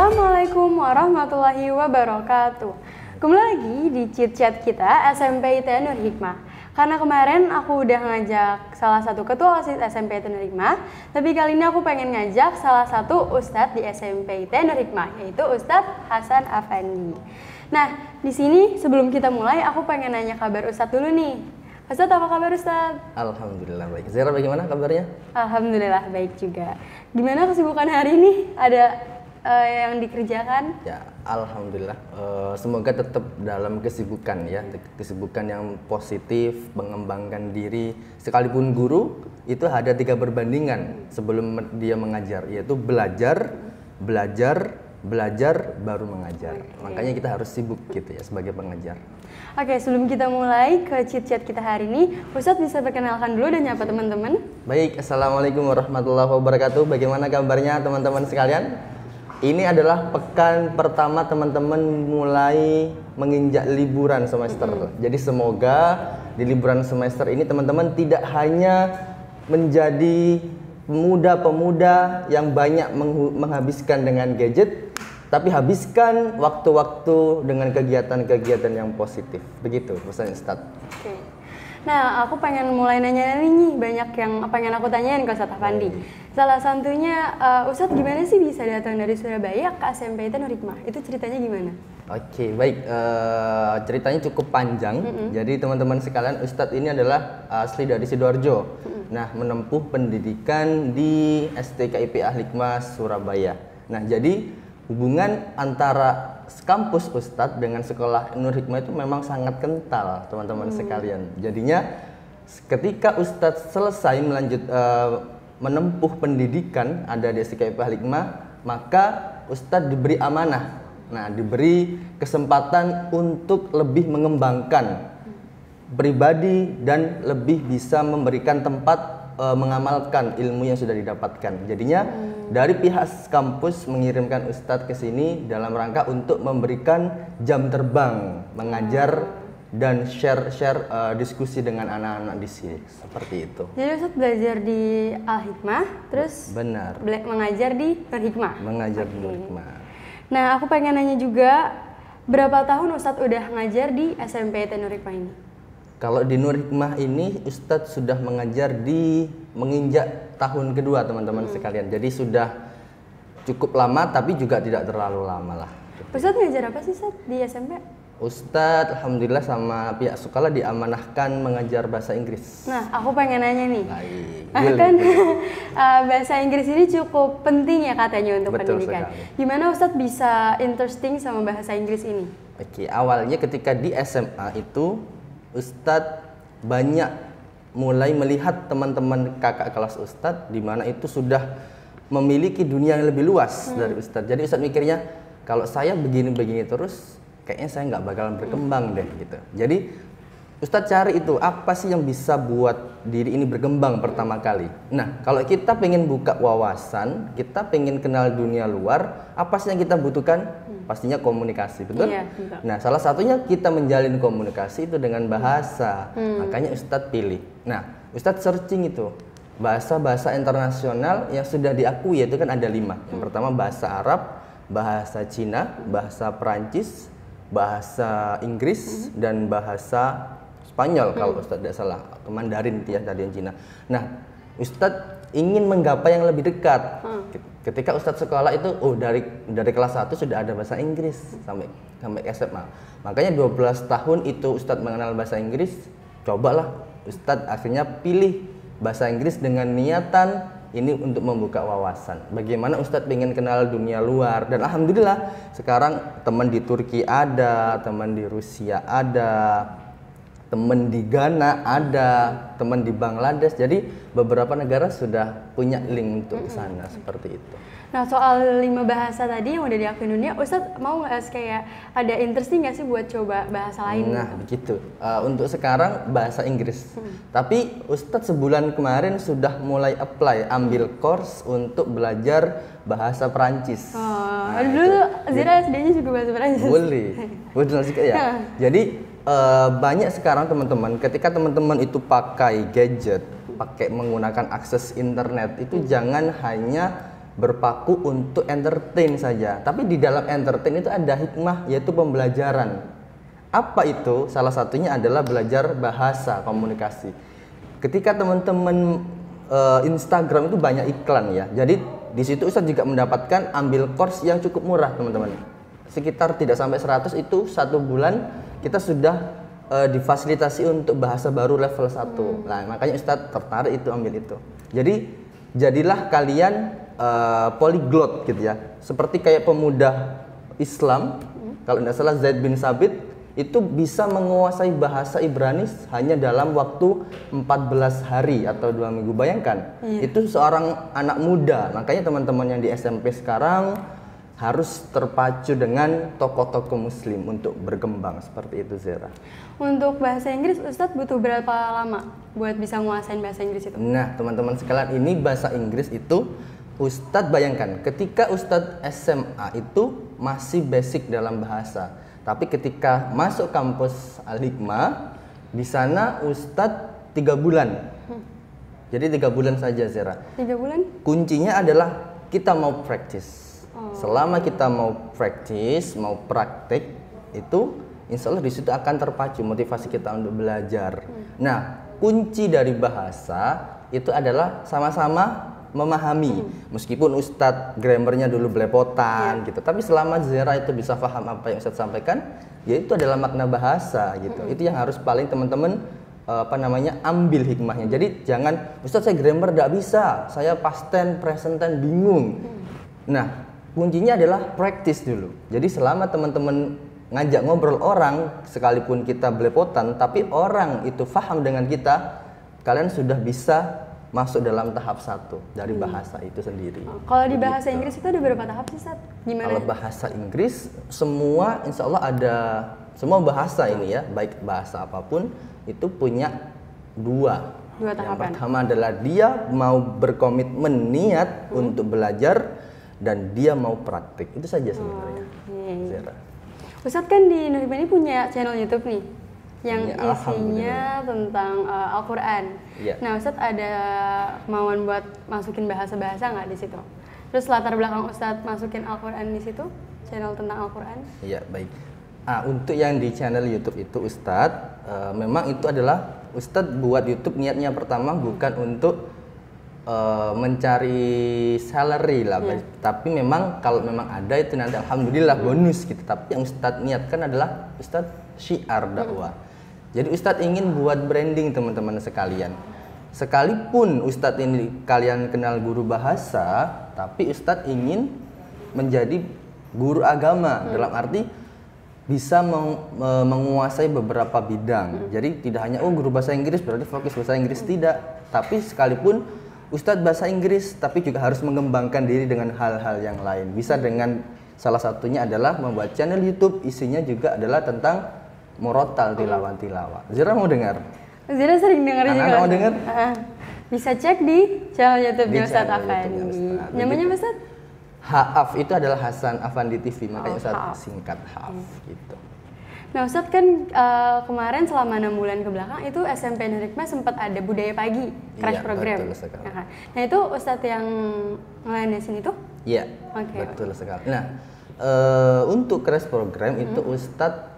Assalamualaikum warahmatullahi wabarakatuh. Kembali lagi di chit-chat kita SMP ITN Nur Hikmah. Karena kemarin aku udah ngajak salah satu ketua OSIS SMP ITN Nur Hikmah, tapi kali ini aku pengen ngajak salah satu ustadz di SMP ITN Nur Hikmah, yaitu Ustadz Hasan Afandi. Nah, di sini sebelum kita mulai, aku pengen nanya kabar ustadz dulu nih. Ustadz, apa kabar ustadz? Alhamdulillah baik. Zara bagaimana kabarnya? Alhamdulillah baik juga. Gimana kesibukan hari ini? Ada yang dikerjakan? Ya, alhamdulillah. Semoga tetap dalam kesibukan ya, kesibukan yang positif, mengembangkan diri. Sekalipun guru itu ada 3 perbandingan sebelum dia mengajar, yaitu belajar, baru mengajar. Makanya kita harus sibuk gitu ya sebagai pengajar. Oke, sebelum kita mulai ke chit-chat kita hari ini, Ustadz bisa perkenalkan dulu dan nyapa teman-teman. Baik, assalamualaikum warahmatullahi wabarakatuh. Bagaimana kabarnya teman-teman sekalian? Ini adalah pekan pertama teman-teman mulai menginjak liburan semester. Jadi semoga di liburan semester ini teman-teman tidak hanya menjadi pemuda-pemuda yang banyak menghabiskan dengan gadget, tapi habiskan waktu-waktu dengan kegiatan-kegiatan yang positif. Begitu pesan Ustadz. Oke. Nah, aku pengen mulai nanya nih, banyak yang pengen aku tanyain ke Ustadz Afandi. Salah satunya, Ustadz gimana sih bisa datang dari Surabaya ke SMP ITN Nur Hikmah? Itu ceritanya gimana? Oke, baik. Ceritanya cukup panjang. Jadi teman-teman sekalian, Ustadz ini adalah asli dari Sidoarjo. Nah, menempuh pendidikan di STKIP Al-Hikmah Surabaya. Nah, jadi hubungan antara kampus Ustadz dengan sekolah Nur Hikmah itu memang sangat kental, teman-teman sekalian. Jadinya ketika Ustadz selesai menempuh pendidikan ada di STKIP Al-Hikmah, maka Ustadz diberi amanah. Nah, diberi kesempatan untuk lebih mengembangkan pribadi dan lebih bisa memberikan tempat mengamalkan ilmu yang sudah didapatkan. Jadinya dari pihak kampus mengirimkan Ustadz ke sini dalam rangka untuk memberikan jam terbang mengajar dan share diskusi dengan anak-anak di sini, seperti itu. Jadi Ustadz belajar di Al-Hikmah, terus benar mengajar di Nur Hikmah. Mengajar di Nur Hikmah. Nah, aku pengen nanya juga, berapa tahun Ustadz udah ngajar di SMP ITN Nur Hikmah ini? Kalau di Nur Hikmah ini Ustadz sudah mengajar di menginjak tahun kedua teman-teman sekalian. Jadi sudah cukup lama tapi juga tidak terlalu lama lah. Ustadz ngajar apa sih Ustadz di SMP? Ustadz alhamdulillah sama pihak sekolah diamanahkan mengajar bahasa Inggris. Nah, aku pengen nanya nih. Baik. Kan bahasa Inggris ini cukup penting ya katanya untuk Betul pendidikan. sekali. Gimana Ustadz bisa interesting sama bahasa Inggris ini? Oke, awalnya ketika di SMA itu Ustadz banyak mulai melihat teman-teman kakak kelas Ustadz di mana itu sudah memiliki dunia yang lebih luas dari Ustadz. Jadi Ustadz mikirnya kalau saya begini-begini terus kayaknya saya nggak bakalan berkembang deh gitu. Jadi Ustadz cari itu apa sih yang bisa buat diri ini berkembang pertama kali. Nah, kalau kita pengen buka wawasan, kita pengen kenal dunia luar, apa sih yang kita butuhkan? Pastinya komunikasi, betul? Iya, betul. Nah, salah satunya kita menjalin komunikasi itu dengan bahasa. Makanya Ustadz pilih. Nah, Ustadz searching itu bahasa-bahasa internasional yang sudah diakui, yaitu kan ada 5. Yang pertama bahasa Arab, bahasa Cina, bahasa Perancis, bahasa Inggris, dan bahasa Spanyol kalau Ustadz tidak salah, Mandarin ya tadi yang Cina. Nah, Ustadz ingin menggapai yang lebih dekat. Ketika Ustadz sekolah itu, dari kelas 1 sudah ada bahasa Inggris sampai SMA. Makanya 12 tahun itu Ustadz mengenal bahasa Inggris, cobalah Ustadz akhirnya pilih bahasa Inggris dengan niatan ini untuk membuka wawasan. Bagaimana Ustadz pengen kenal dunia luar, dan alhamdulillah sekarang teman di Turki ada, teman di Rusia ada, teman di Ghana ada, teman di Bangladesh. Jadi beberapa negara sudah punya link untuk ke sana seperti itu. Nah, soal 5 bahasa tadi yang udah diakui dunia, Ustadz mau nggak kayak ada interesting nggak sih buat coba bahasa lain? Nah, begitu. Untuk sekarang bahasa Inggris. Tapi Ustadz sebulan kemarin sudah mulai ambil course untuk belajar bahasa Perancis. Dulu Zira SD-nya juga bahasa Perancis. Boleh. Betul juga ya. Jadi banyak sekarang teman-teman, ketika teman-teman itu pakai gadget, pakai menggunakan akses internet, itu jangan hanya berpaku untuk entertain saja. Tapi di dalam entertain itu ada hikmah, yaitu pembelajaran. Apa itu? Salah satunya adalah belajar bahasa komunikasi. Ketika teman-teman Instagram itu banyak iklan ya. Jadi di situ Ustadz juga mendapatkan ambil course yang cukup murah teman-teman. Sekitar tidak sampai 100 itu 1 bulan kita sudah difasilitasi untuk bahasa baru level 1. Nah, makanya Ustadz tertarik itu ambil itu. Jadi jadilah kalian polyglot gitu ya. Seperti kayak pemuda Islam, kalau tidak salah Zaid bin Sabit itu bisa menguasai bahasa Ibrani hanya dalam waktu 14 hari atau 2 minggu. Bayangkan, itu seorang anak muda. Makanya teman-teman yang di SMP sekarang harus terpacu dengan tokoh-tokoh muslim untuk berkembang seperti itu, Zera. Untuk bahasa Inggris, Ustadz butuh berapa lama buat bisa nguasain bahasa Inggris itu? Nah, teman-teman sekalian, ini bahasa Inggris itu Ustadz bayangkan, ketika Ustadz SMA itu masih basic dalam bahasa. Tapi ketika masuk kampus Al-Hikmah, di sana Ustadz 3 bulan. Jadi 3 bulan saja, Zera. 3 bulan? Kuncinya adalah kita mau practice. Selama kita mau practice, mau praktek, itu insya Allah di situ akan terpacu motivasi kita untuk belajar. Nah, kunci dari bahasa itu adalah sama-sama memahami. Meskipun Ustadz grammarnya dulu belepotan gitu, tapi selama Zera itu bisa paham apa yang Ustadz sampaikan, ya itu adalah makna bahasa gitu. Itu yang harus paling teman-teman ambil hikmahnya. Jadi jangan, Ustadz saya grammar tidak bisa, saya past tense, present tense bingung. Nah, kuncinya adalah practice dulu. Jadi selama teman-teman ngajak ngobrol orang, sekalipun kita belepotan, tapi orang itu paham dengan kita, kalian sudah bisa masuk dalam tahap 1 dari bahasa itu sendiri. Kalau di bahasa Inggris itu ada berapa tahap sih, Ustadz? Gimana? Kalau bahasa Inggris, semua insya Allah ada, semua bahasa ini ya, baik bahasa apapun, itu punya dua tahapan. Yang pertama adalah dia mau berkomitmen niat untuk belajar, dan dia mau praktik. Itu saja sebenarnya. Ustadz kan di Nur Hikmah ini punya channel YouTube nih yang isinya tentang Al-Quran. Nah, Ustadz ada kemauan buat masukin bahasa-bahasa nggak di situ? Terus latar belakang Ustadz masukin Al-Quran di situ, channel tentang Al-Quran? Iya, baik. Untuk yang di channel YouTube itu Ustadz, memang itu adalah Ustadz buat YouTube niatnya pertama bukan untuk mencari salary lah, tapi memang kalau memang ada itu nanti alhamdulillah bonus gitu. Tapi yang Ustadz niatkan adalah Ustadz syiar dakwah. Jadi Ustadz ingin buat branding teman-teman sekalian. Sekalipun Ustadz ini kalian kenal guru bahasa, tapi Ustadz ingin menjadi guru agama dalam arti bisa menguasai beberapa bidang. Jadi tidak hanya guru bahasa Inggris berarti fokus bahasa Inggris, tidak. Tapi sekalipun Ustadz bahasa Inggris, tapi juga harus mengembangkan diri dengan hal-hal yang lain. Bisa dengan salah satunya adalah membuat channel YouTube, isinya juga adalah tentang murotal tilawah. Zira mau dengar? Zira sering dengar juga. Anak mau dengar? Bisa cek di channel YouTube Ustadz Afandi. Namanya Ustadz? Haaf itu adalah Hasan Afandi TV, makanya Ustadz singkat Haaf gitu. Nah, Ustadz kan kemarin selama 6 bulan ke belakang itu SMP Nur Hikmah sempat ada budaya pagi, crash program. Nah, itu Ustadz yang ngelandasin itu? Iya, betul sekali. Nah, untuk crash program itu Ustadz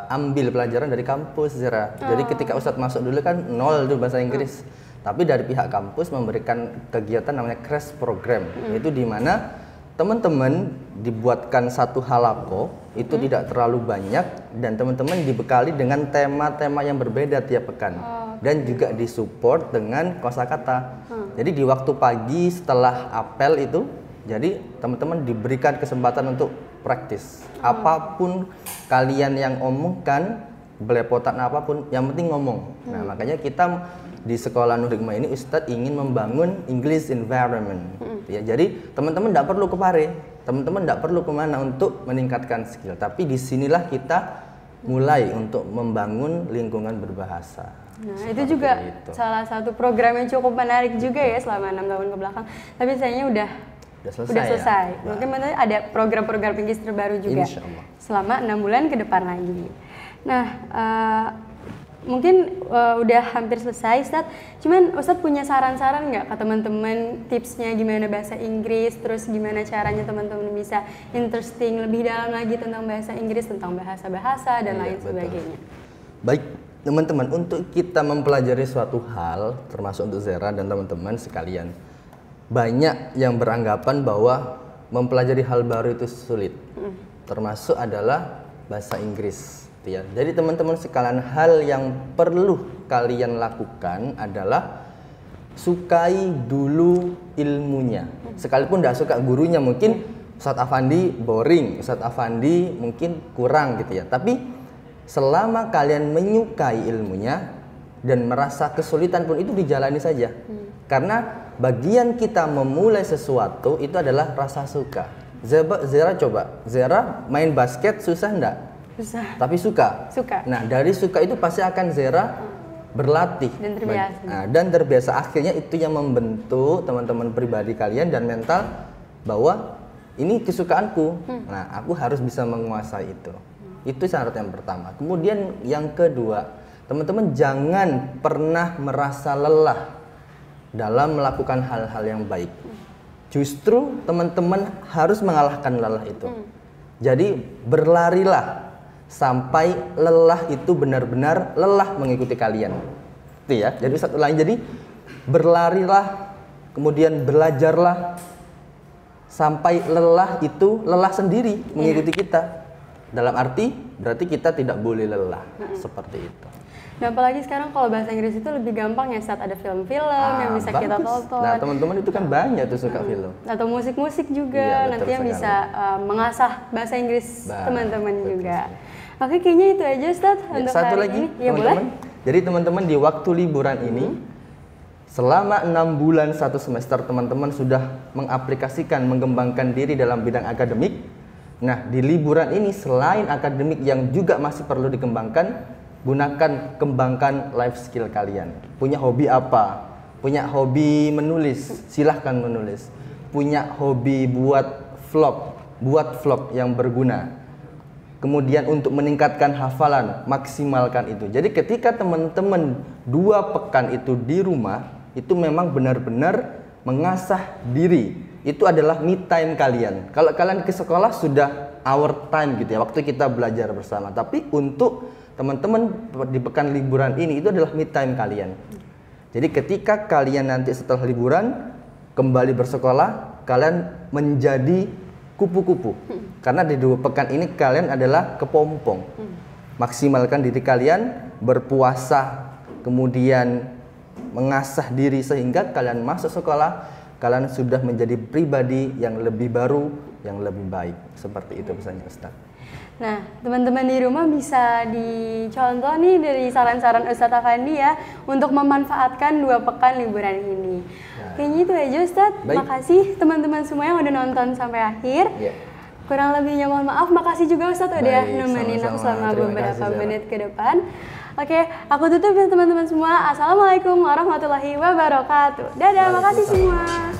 ambil pelajaran dari kampus, Zira. Jadi ketika Ustadz masuk dulu kan 0 tuh bahasa Inggris. Tapi dari pihak kampus memberikan kegiatan namanya crash program. Itu di mana teman-teman dibuatkan satu halako, itu tidak terlalu banyak, dan teman-teman dibekali dengan tema-tema yang berbeda tiap pekan. Dan juga disupport dengan kosakata. Jadi di waktu pagi setelah apel itu, jadi teman-teman diberikan kesempatan untuk praktis. Apapun kalian yang omongkan, belepotan apapun, yang penting ngomong. Nah, makanya kita di sekolah Nur Hikmah ini Ustadz ingin membangun English environment. Ya, jadi teman-teman tidak perlu ke Pare, teman-teman tidak perlu kemana untuk meningkatkan skill. Tapi disinilah kita mulai untuk membangun lingkungan berbahasa. Nah, itu juga salah satu program yang cukup menarik juga ya selama 6 tahun ke belakang. Tapi sayangnya udah selesai. Ya? Mungkin ada program-program Pinggis terbaru juga selama 6 bulan ke depan lagi. Nah, mungkin udah hampir selesai Ustadz, cuman Ustadz punya saran-saran nggak ke teman-teman, tipsnya gimana bahasa Inggris, terus gimana caranya teman-teman bisa interesting lebih dalam lagi tentang bahasa Inggris, tentang bahasa-bahasa dan lain sebagainya. Baik teman-teman, untuk kita mempelajari suatu hal, termasuk untuk Zera dan teman-teman sekalian, banyak yang beranggapan bahwa mempelajari hal baru itu sulit, termasuk adalah bahasa Inggris. Ya. Jadi teman-teman sekalian, hal yang perlu kalian lakukan adalah sukai dulu ilmunya. Sekalipun tidak suka gurunya, mungkin Ustadz Afandi boring, Ustadz Afandi mungkin kurang gitu ya. Tapi selama kalian menyukai ilmunya dan merasa kesulitan pun itu dijalani saja. Karena bagian kita memulai sesuatu itu adalah rasa suka. Zera coba, Zera main basket susah enggak? Susah. Tapi suka. Nah, dari suka itu pasti akan Zera berlatih dan terbiasa. Dan terbiasa, akhirnya itu yang membentuk teman-teman pribadi kalian dan mental bahwa ini kesukaanku. Nah, aku harus bisa menguasai itu. Itu syarat yang pertama. Kemudian yang kedua, teman-teman jangan pernah merasa lelah dalam melakukan hal-hal yang baik. Justru teman-teman harus mengalahkan lelah itu. Jadi berlarilah sampai lelah itu benar-benar lelah mengikuti kalian. Itu ya. Jadi satu lain, jadi berlarilah, kemudian belajarlah sampai lelah itu lelah sendiri mengikuti kita. Dalam arti berarti kita tidak boleh lelah. Seperti itu. Nah, apalagi sekarang kalau bahasa Inggris itu lebih gampang ya, saat ada film-film yang bisa kita tonton. Nah, teman-teman itu kan banyak tuh suka film. Atau musik-musik juga, nanti yang bisa mengasah bahasa Inggris teman-teman juga. Oke, kayaknya itu aja Ustadz untuk satu hari lagi, ini. Ya, boleh. Jadi teman-teman di waktu liburan ini, selama 6 bulan 1 semester teman-teman sudah mengaplikasikan, mengembangkan diri dalam bidang akademik. Nah, di liburan ini selain akademik yang juga masih perlu dikembangkan, kembangkan life skill kalian. Punya hobi apa? Punya hobi menulis, silahkan menulis. Punya hobi buat vlog yang berguna. Kemudian untuk meningkatkan hafalan, maksimalkan itu. Jadi ketika teman-teman 2 pekan itu di rumah, itu memang benar-benar mengasah diri. Itu adalah me time kalian. Kalau kalian ke sekolah sudah our time gitu ya, waktu kita belajar bersama. Tapi untuk teman-teman di pekan liburan ini itu adalah me time kalian. Jadi ketika kalian nanti setelah liburan kembali bersekolah, kalian menjadi kupu-kupu. Karena di 2 pekan ini kalian adalah kepompong. Maksimalkan diri kalian, berpuasa, kemudian mengasah diri sehingga kalian masuk sekolah, kalian sudah menjadi pribadi yang lebih baru, yang lebih baik. Seperti itu pesannya Ustadz. Nah, teman-teman di rumah bisa dicontoh nih dari saran-saran Ustadz Afandi ya untuk memanfaatkan 2 pekan liburan ini. Kayaknya itu aja Ustadz. Makasih teman-teman semua yang udah nonton sampai akhir. Kurang lebihnya mohon maaf. Makasih juga Ustadz udah nemenin aku selama beberapa menit ke depan. Oke, aku tutup ya teman-teman semua. Assalamualaikum warahmatullahi wabarakatuh. Dadah, makasih semua.